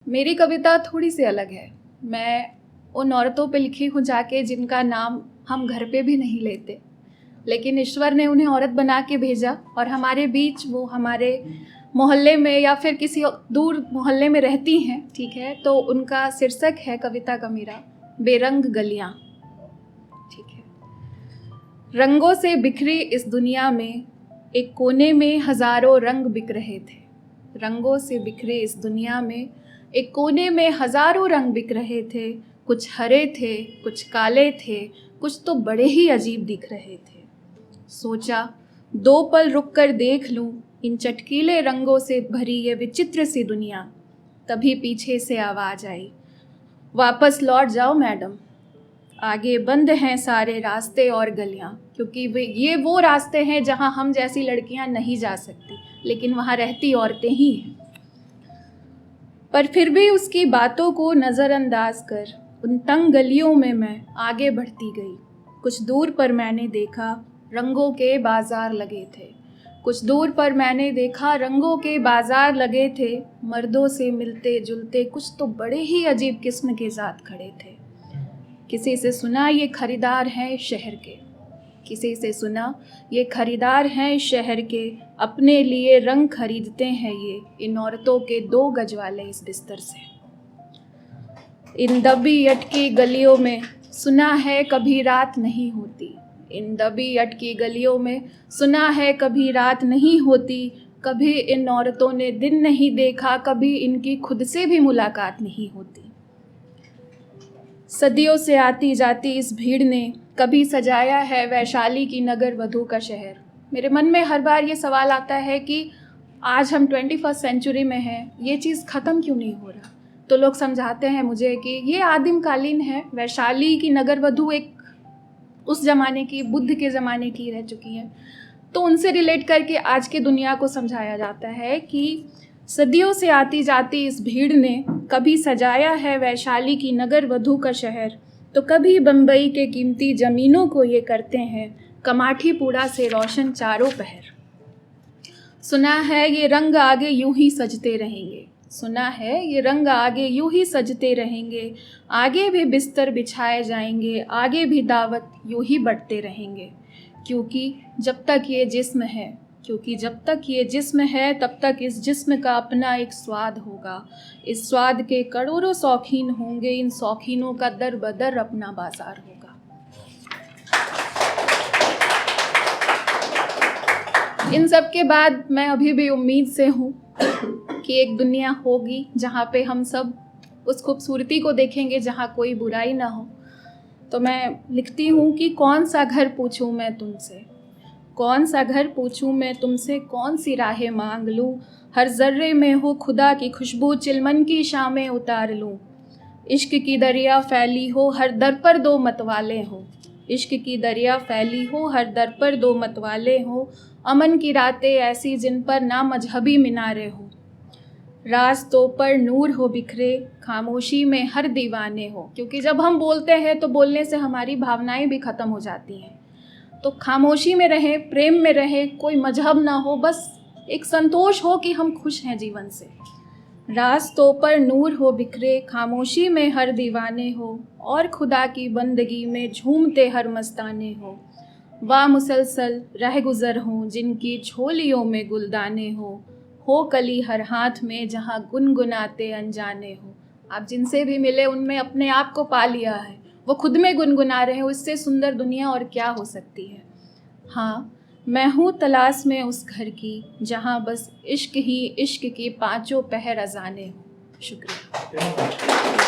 मेरी कविता थोड़ी सी अलग है। मैं उन औरतों पे लिखी हूँ जाके जिनका नाम हम घर पे भी नहीं लेते, लेकिन ईश्वर ने उन्हें औरत बना के भेजा और हमारे बीच वो हमारे मोहल्ले में या फिर किसी दूर मोहल्ले में रहती हैं, ठीक है। तो उनका शीर्षक है कविता का मेरा बेरंग गलियाँ, ठीक है। रंगों से बिखरी इस दुनिया में एक कोने में हज़ारों रंग बिक रहे थे। रंगों से बिखरे इस दुनिया में एक कोने में हज़ारों रंग बिक रहे थे। कुछ हरे थे, कुछ काले थे, कुछ तो बड़े ही अजीब दिख रहे थे। सोचा 2 पल रुक कर देख लूं इन चटकीले रंगों से भरी ये विचित्र सी दुनिया। तभी पीछे से आवाज़ आई, वापस लौट जाओ मैडम, आगे बंद हैं सारे रास्ते और गलियां। क्योंकि ये वो रास्ते हैं जहां हम जैसी लड़कियां नहीं जा सकती, लेकिन वहां रहती औरतें ही हैं। पर फिर भी उसकी बातों को नज़रअंदाज कर उन तंग गलियों में मैं आगे बढ़ती गई। कुछ दूर पर मैंने देखा रंगों के बाजार लगे थे। कुछ दूर पर मैंने देखा रंगों के बाजार लगे थे। मर्दों से मिलते जुलते कुछ तो बड़े ही अजीब किस्म के ज़ात खड़े थे। किसी से सुना ये खरीदार हैं शहर के, किसी से सुना ये खरीदार हैं शहर के, अपने लिए रंग खरीदते हैं ये इन औरतों के 2 गज वाले इस बिस्तर से। इन दबी अटकी गलियों में सुना है कभी रात नहीं होती। इन दबी अटकी गलियों में सुना है कभी रात नहीं होती। कभी इन औरतों ने दिन नहीं देखा, कभी इनकी खुद से भी मुलाकात नहीं होती। सदियों से आती जाती इस भीड़ ने कभी सजाया है वैशाली की नगर वधू का शहर। मेरे मन में हर बार ये सवाल आता है कि आज हम 21st सेंचुरी में हैं, ये चीज़ ख़त्म क्यों नहीं हो रहा। तो लोग समझाते हैं मुझे कि ये आदिमकालीन है। वैशाली की नगर वधू एक उस ज़माने की, बुद्ध के ज़माने की रह चुकी है। तो उनसे रिलेट करके आज की दुनिया को समझाया जाता है कि सदियों से आती जाती इस भीड़ ने कभी सजाया है वैशाली की नगर वधू का शहर, तो कभी बम्बई के कीमती ज़मीनों को ये करते हैं कमाठी पूड़ा से रोशन चारों पहर। सुना है ये रंग आगे यूं ही सजते रहेंगे, सुना है ये रंग आगे यूं ही सजते रहेंगे। आगे भी बिस्तर बिछाए जाएंगे, आगे भी दावत यूं ही बढ़ते रहेंगे। क्योंकि जब तक ये जिस्म है, क्योंकि जब तक ये जिस्म है तब तक इस जिस्म का अपना एक स्वाद होगा। इस स्वाद के करोड़ों शौकीन होंगे, इन शौकीनों का दर बदर अपना बाजार होगा। इन सब के बाद मैं अभी भी उम्मीद से हूँ कि एक दुनिया होगी जहाँ पे हम सब उस खूबसूरती को देखेंगे जहाँ कोई बुराई ना हो। तो मैं लिखती हूँ कि कौन सा घर पूछूँ मैं तुमसे, कौन सा घर पूछूं मैं तुमसे, कौन सी राहें मांग लूं। हर जर्रे में हो खुदा की खुशबू, चिलमन की शामें उतार लूं। इश्क की दरिया फैली हो हर दर पर 2 मतवाले हो। इश्क की दरिया फैली हो हर दर पर 2 मतवाले हो। अमन की रातें ऐसी जिन पर ना मजहबी मीनारे हो। रास्तों पर नूर हो बिखरे, खामोशी में हर दीवाने हो। क्योंकि जब हम बोलते हैं तो बोलने से हमारी भावनाएं भी ख़त्म हो जाती हैं। तो खामोशी में रहे, प्रेम में रहे, कोई मजहब ना हो, बस एक संतोष हो कि हम खुश हैं जीवन से। रास्तों पर नूर हो बिखरे, खामोशी में हर दीवाने हो, और खुदा की बंदगी में झूमते हर मस्ताने हो मुसलसल रह गुज़र हों जिनकी झोलियों में गुलदाने हो कली हर हाथ में जहाँ गुनगुनाते अनजाने हो। आप जिनसे भी मिले उनमें अपने आप को पा लिया है, वो खुद में गुनगुना रहे हो। इससे सुंदर दुनिया और क्या हो सकती है। हाँ, मैं हूँ तलाश में उस घर की जहाँ बस इश्क ही इश्क की 5 पहर अज़ाने हो। शुक्रिया।